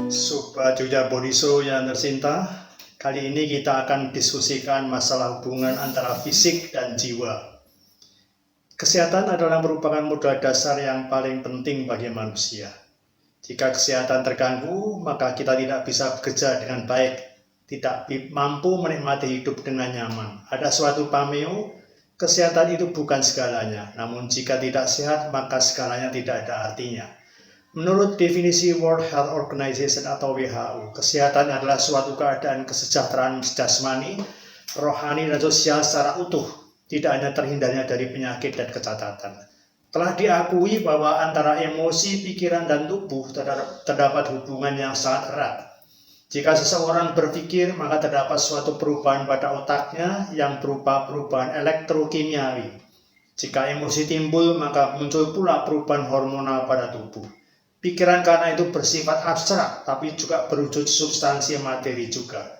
Sobat Jogja Body Show yang tercinta, kali ini kita akan diskusikan masalah hubungan antara fisik dan jiwa. Kesehatan adalah merupakan modal dasar yang paling penting bagi manusia. Jika kesehatan terganggu, maka kita tidak bisa bekerja dengan baik, tidak mampu menikmati hidup dengan nyaman. Ada suatu pameo, kesehatan itu bukan segalanya, namun jika tidak sehat, maka segalanya tidak ada artinya. Menurut definisi World Health Organization atau WHO, kesehatan adalah suatu keadaan kesejahteraan jasmani, rohani, dan sosial secara utuh, tidak hanya terhindarnya dari penyakit dan kecacatan. Telah diakui bahwa antara emosi, pikiran, dan tubuh terdapat hubungan yang sangat erat. Jika seseorang berpikir, maka terdapat suatu perubahan pada otaknya yang berupa perubahan elektrokimiawi. Jika emosi timbul, maka muncul pula perubahan hormonal pada tubuh. Pikiran karena itu bersifat abstrak, tapi juga berwujud substansi materi juga.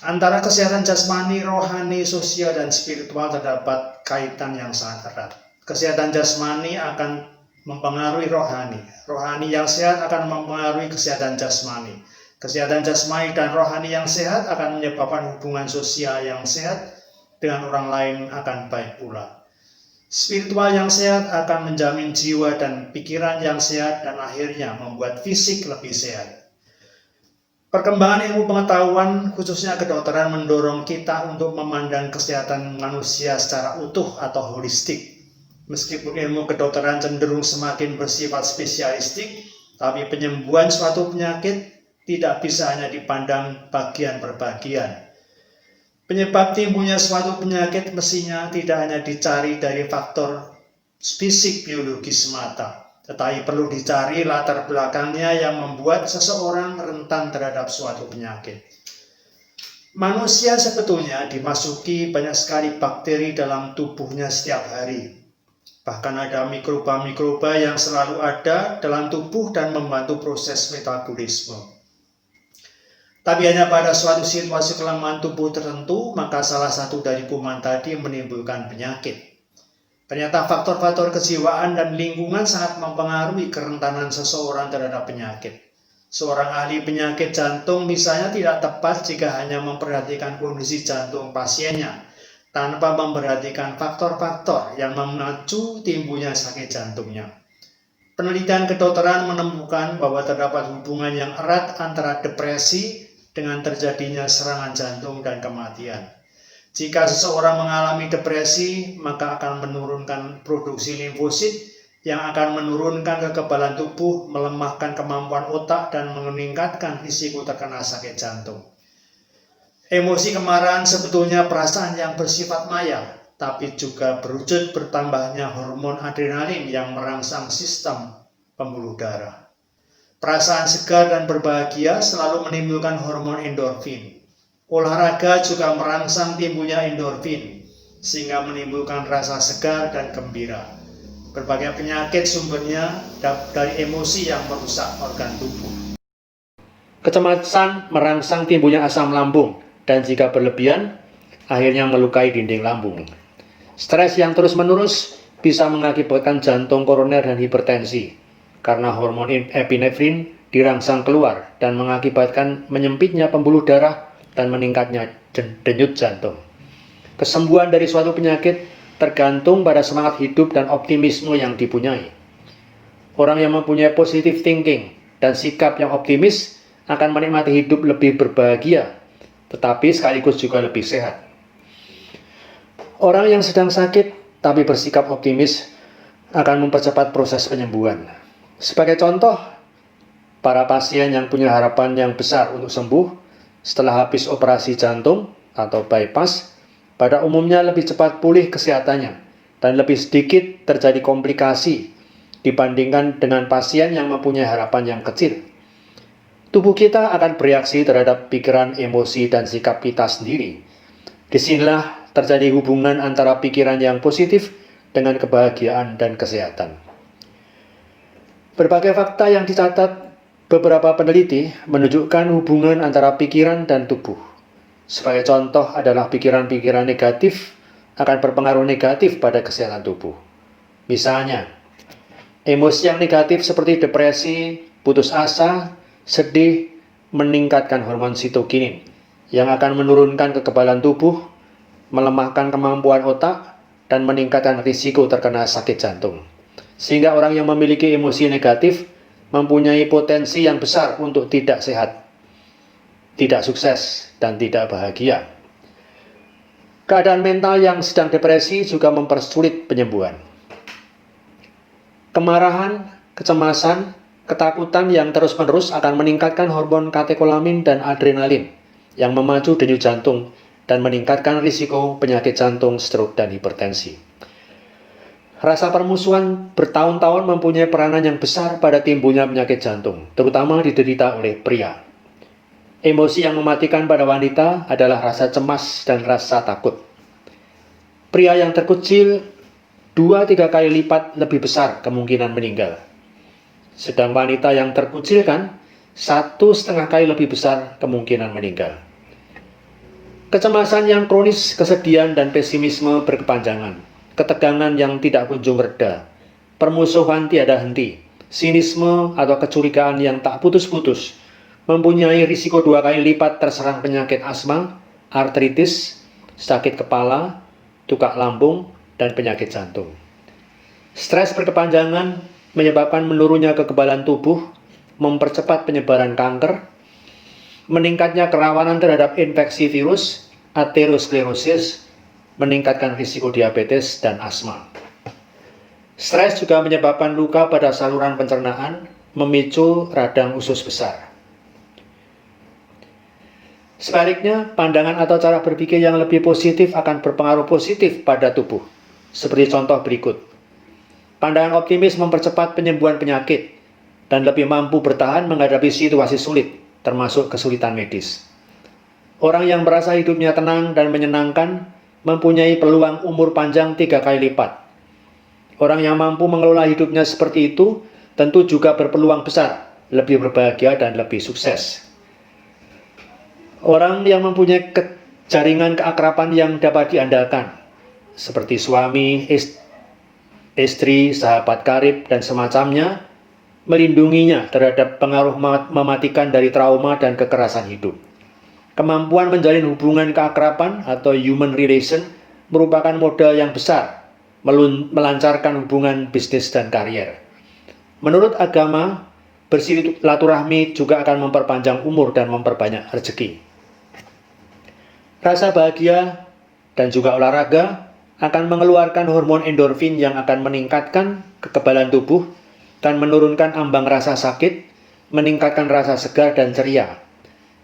Antara kesehatan jasmani, rohani, sosial, dan spiritual terdapat kaitan yang sangat erat. Kesehatan jasmani akan mempengaruhi rohani. Rohani yang sehat akan mempengaruhi kesehatan jasmani. Kesehatan jasmani dan rohani yang sehat akan menyebabkan hubungan sosial yang sehat dengan orang lain akan baik pula. Spiritual yang sehat akan menjamin jiwa dan pikiran yang sehat dan akhirnya membuat fisik lebih sehat. Perkembangan ilmu pengetahuan, khususnya kedokteran, mendorong kita untuk memandang kesehatan manusia secara utuh atau holistik. Meskipun ilmu kedokteran cenderung semakin bersifat spesialistik, tapi penyembuhan suatu penyakit tidak bisa hanya dipandang bagian per bagian. Penyebab timbulnya suatu penyakit mestinya tidak hanya dicari dari faktor fisik biologis semata, tetapi perlu dicari latar belakangnya yang membuat seseorang rentan terhadap suatu penyakit. Manusia sebetulnya dimasuki banyak sekali bakteri dalam tubuhnya setiap hari. Bahkan ada mikroba-mikroba yang selalu ada dalam tubuh dan membantu proses metabolisme. Tapi hanya pada suatu situasi kelemahan tubuh tertentu, maka salah satu dari kuman tadi menimbulkan penyakit. Ternyata faktor-faktor kejiwaan dan lingkungan sangat mempengaruhi kerentanan seseorang terhadap penyakit. Seorang ahli penyakit jantung misalnya tidak tepat jika hanya memperhatikan kondisi jantung pasiennya, tanpa memperhatikan faktor-faktor yang memacu timbulnya sakit jantungnya. Penelitian kedokteran menemukan bahwa terdapat hubungan yang erat antara depresi dengan terjadinya serangan jantung dan kematian. Jika seseorang mengalami depresi, maka akan menurunkan produksi limfosit yang akan menurunkan kekebalan tubuh, melemahkan kemampuan otak, dan meningkatkan risiko terkena sakit jantung. Emosi kemarahan sebetulnya perasaan yang bersifat maya, tapi juga berwujud bertambahnya hormon adrenalin yang merangsang sistem pembuluh darah. Perasaan segar dan berbahagia selalu menimbulkan hormon endorfin. Olahraga juga merangsang timbulnya endorfin, sehingga menimbulkan rasa segar dan gembira. Berbagai penyakit sumbernya dari emosi yang merusak organ tubuh. Kecemasan merangsang timbulnya asam lambung, dan jika berlebihan, akhirnya melukai dinding lambung. Stres yang terus-menerus bisa mengakibatkan jantung koroner dan hipertensi, karena hormon epinefrin dirangsang keluar dan mengakibatkan menyempitnya pembuluh darah dan meningkatnya denyut jantung. Kesembuhan dari suatu penyakit tergantung pada semangat hidup dan optimisme yang dipunyai. Orang yang mempunyai positive thinking dan sikap yang optimis akan menikmati hidup lebih berbahagia, tetapi sekaligus juga lebih sehat. Orang yang sedang sakit tapi bersikap optimis akan mempercepat proses penyembuhan. Sebagai contoh, para pasien yang punya harapan yang besar untuk sembuh setelah habis operasi jantung atau bypass, pada umumnya lebih cepat pulih kesehatannya dan lebih sedikit terjadi komplikasi dibandingkan dengan pasien yang mempunyai harapan yang kecil. Tubuh kita akan bereaksi terhadap pikiran, emosi, dan sikap kita sendiri. Disinilah terjadi hubungan antara pikiran yang positif dengan kebahagiaan dan kesehatan. Berbagai fakta yang dicatat beberapa peneliti menunjukkan hubungan antara pikiran dan tubuh. Sebagai contoh adalah pikiran-pikiran negatif akan berpengaruh negatif pada kesehatan tubuh. Misalnya, emosi yang negatif seperti depresi, putus asa, Sedih meningkatkan hormon sitokinin yang akan menurunkan kekebalan tubuh, melemahkan kemampuan otak, dan meningkatkan risiko terkena sakit jantung. Sehingga orang yang memiliki emosi negatif mempunyai potensi yang besar untuk tidak sehat, tidak sukses, dan tidak bahagia. Keadaan mental yang sedang depresi juga mempersulit penyembuhan. Kemarahan, kecemasan, ketakutan yang terus-menerus akan meningkatkan hormon katekolamin dan adrenalin yang memacu denyut jantung dan meningkatkan risiko penyakit jantung, stroke, dan hipertensi. Rasa permusuhan bertahun-tahun mempunyai peranan yang besar pada timbulnya penyakit jantung, terutama diderita oleh pria. Emosi yang mematikan pada wanita adalah rasa cemas dan rasa takut. Pria yang terkucil 2-3 kali lipat lebih besar kemungkinan meninggal. Sedang wanita yang terkucilkan 1,5 kali lebih besar kemungkinan meninggal. Kecemasan yang kronis, kesedihan dan pesimisme berkepanjangan, ketegangan yang tidak kunjung reda, permusuhan tiada henti, sinisme atau kecurigaan yang tak putus-putus, mempunyai risiko 2 kali lipat terserang penyakit asma, artritis, sakit kepala, tukak lambung, dan penyakit jantung. Stres berkepanjangan menyebabkan menurunnya kekebalan tubuh, mempercepat penyebaran kanker, meningkatnya kerawanan terhadap infeksi virus, aterosklerosis, meningkatkan risiko diabetes dan asma. Stres juga menyebabkan luka pada saluran pencernaan, memicu radang usus besar. Sebaliknya, pandangan atau cara berpikir yang lebih positif akan berpengaruh positif pada tubuh. Seperti contoh berikut. Pandangan optimis mempercepat penyembuhan penyakit dan lebih mampu bertahan menghadapi situasi sulit, termasuk kesulitan medis. Orang yang merasa hidupnya tenang dan menyenangkan mempunyai peluang umur panjang 3 kali lipat. Orang yang mampu mengelola hidupnya seperti itu tentu juga berpeluang besar, lebih berbahagia dan lebih sukses. Orang yang mempunyai jaringan keakraban yang dapat diandalkan, seperti suami, istri, sahabat karib, dan semacamnya, melindunginya terhadap pengaruh mematikan dari trauma dan kekerasan hidup. Kemampuan menjalin hubungan keakraban atau human relation merupakan modal yang besar melancarkan hubungan bisnis dan karier. Menurut agama, bersilaturahmi juga akan memperpanjang umur dan memperbanyak rezeki. Rasa bahagia dan juga olahraga akan mengeluarkan hormon endorfin yang akan meningkatkan kekebalan tubuh dan menurunkan ambang rasa sakit, meningkatkan rasa segar dan ceria.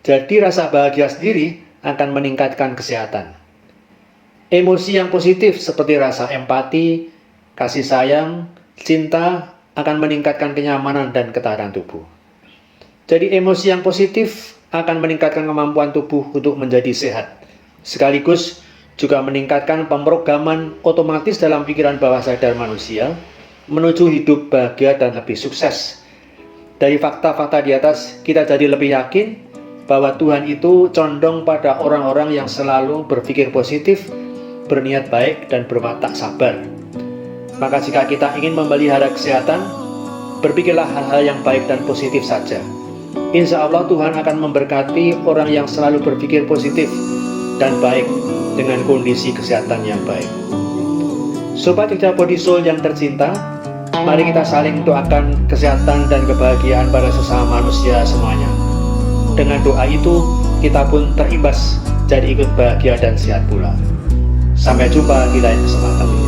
Jadi rasa bahagia sendiri akan meningkatkan kesehatan. Emosi yang positif seperti rasa empati, kasih sayang, cinta akan meningkatkan kenyamanan dan ketahanan tubuh. Jadi emosi yang positif akan meningkatkan kemampuan tubuh untuk menjadi sehat, sekaligus juga meningkatkan pemrograman otomatis dalam pikiran bawah sadar manusia menuju hidup bahagia dan lebih sukses. Dari fakta-fakta di atas, kita jadi lebih yakin bahwa Tuhan itu condong pada orang-orang yang selalu berpikir positif, berniat baik, dan berwatak sabar. Maka jika kita ingin memelihara kesehatan, berpikirlah hal-hal yang baik dan positif saja. Insya Allah Tuhan akan memberkati orang yang selalu berpikir positif dan baik dengan kondisi kesehatan yang baik. Sobat Hijrah Body Soul yang tercinta, mari kita saling doakan kesehatan dan kebahagiaan pada sesama manusia semuanya. Dengan doa itu, kita pun terimbas jadi ikut bahagia dan sehat pula. Sampai jumpa di lain kesempatan.